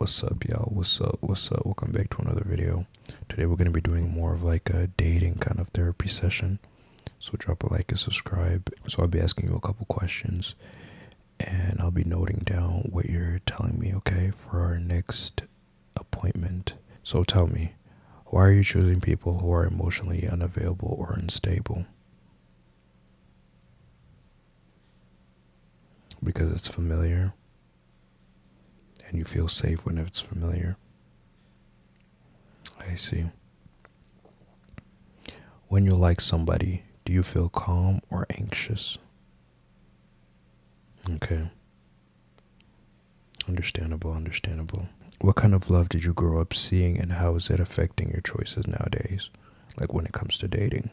What's up, y'all? What's up? What's up? Welcome back to another video. Today we're going to be doing more of like a dating kind of therapy session. So drop a like and subscribe. So I'll be asking you a couple questions and I'll be noting down what you're telling me, okay, for our next appointment. So tell me, why are you choosing people who are emotionally unavailable or unstable? Because it's familiar and you feel safe when it's familiar. I see. When you like somebody, do you feel calm or anxious? Okay. Understandable. What kind of love did you grow up seeing and how is it affecting your choices nowadays? Like when it comes to dating?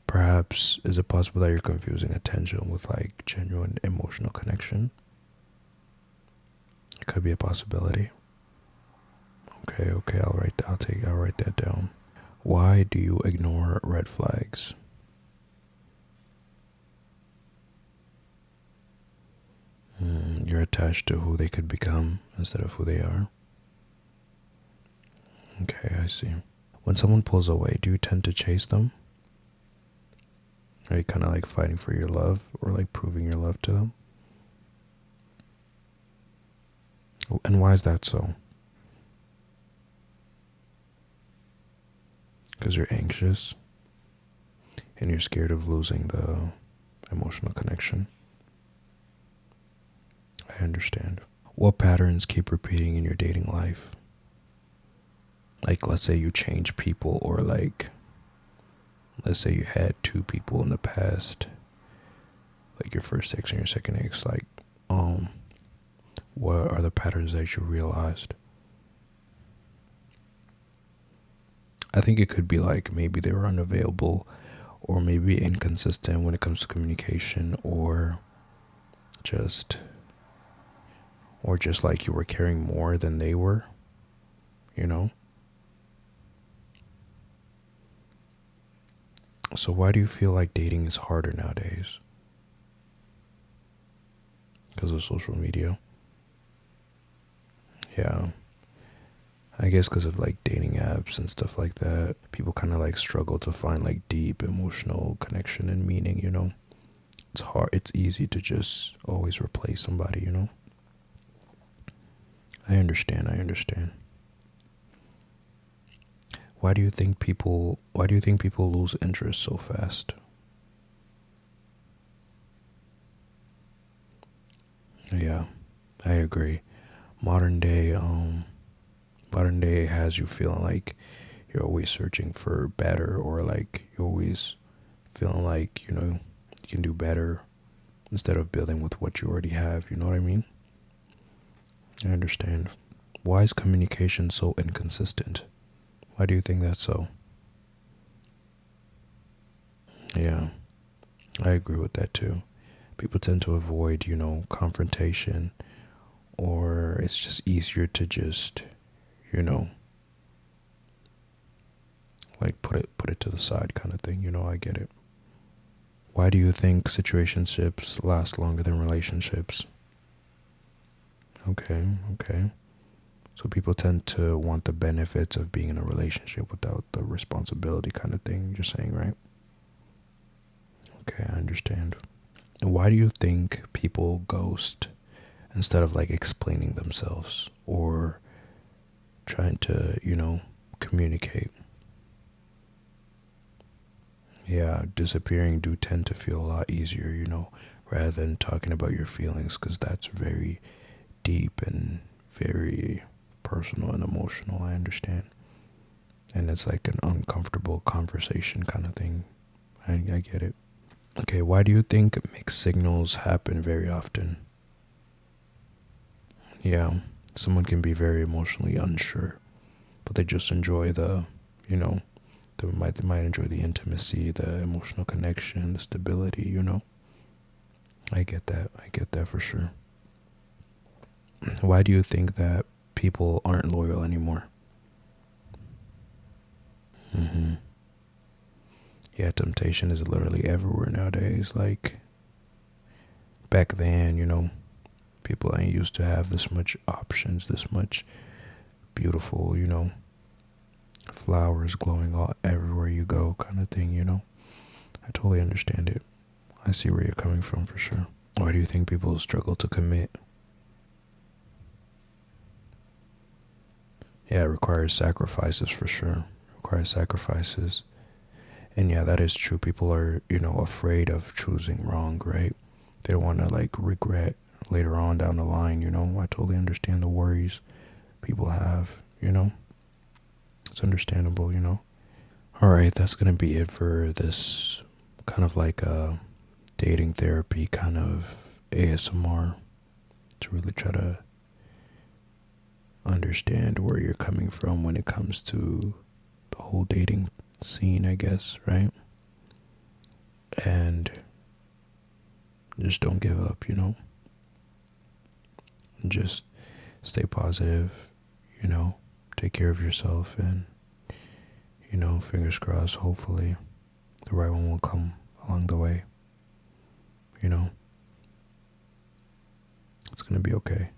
Perhaps is it possible that you're confusing attention with like genuine emotional connection? It could be a possibility. Okay, I'll write that down. Why do you ignore red flags? You're attached to who they could become instead of who they are. Okay, I see. When someone pulls away, do you tend to chase them? Are you kind of like fighting for your love or like proving your love to them? And why is that so? Because you're anxious and you're scared of losing the emotional connection. I understand. What patterns keep repeating in your dating life? Like, let's say you change people, or like, let's say you had two people in the past, like your first ex and your second ex. Like, what are the patterns that you realized? I think it could be like maybe they were unavailable, or maybe inconsistent when it comes to communication, just or just like you were caring more than they were, you know? So why do you feel like dating is harder nowadays? Because of social media? Yeah. I guess because of like dating apps and stuff like that, people kind of like struggle to find like deep emotional connection and meaning, you know? It's hard, it's easy to just always replace somebody, you know? I understand. Why do you think people lose interest so fast? Yeah, I agree. Modern day modern day has you feeling like you're always searching for better, or like you're always feeling like, you know, you can do better instead of building with what you already have, you know what I mean? I understand. Why is communication so inconsistent? Why do you think that's so? Yeah, I agree with that too. People tend to avoid, you know, confrontation, or it's just easier to just, you know, like put it to the side kind of thing, you know, I get it. Why do you think situationships last longer than relationships? Okay. So people tend to want the benefits of being in a relationship without the responsibility kind of thing, you're saying, right? Okay, I understand. And why do you think people ghost instead of like explaining themselves or trying to, you know, communicate? Yeah, disappearing do tend to feel a lot easier, you know, rather than talking about your feelings, because that's very deep and very personal and emotional, I understand. And it's like an uncomfortable conversation kind of thing. I get it. Okay, why do you think mixed signals happen very often? Yeah, someone can be very emotionally unsure, but they just enjoy the, you know, they might enjoy the intimacy, the emotional connection, the stability, you know? I get that. I get that for sure. Why do you think that people aren't loyal anymore? hmm Yeah, temptation is literally everywhere nowadays. Like back then, you know, People ain't used to have this much options, this much beautiful, flowers glowing all everywhere you go kind of thing. I totally understand it. I see where you're coming from for sure. Why do you think people struggle to commit? Yeah, it requires sacrifices for sure. It requires sacrifices. And yeah, that is true. People are, afraid of choosing wrong, right? They don't want to like regret later on down the line. I totally understand the worries people have. It's understandable. All right, that's going to be it for this kind of like a dating therapy kind of ASMR to really try to understand where you're coming from when it comes to the whole dating scene, I guess, right? And just don't give up. Just stay positive. Take care of yourself, and, fingers crossed, hopefully the right one will come along the way. you know, it's going to be okay.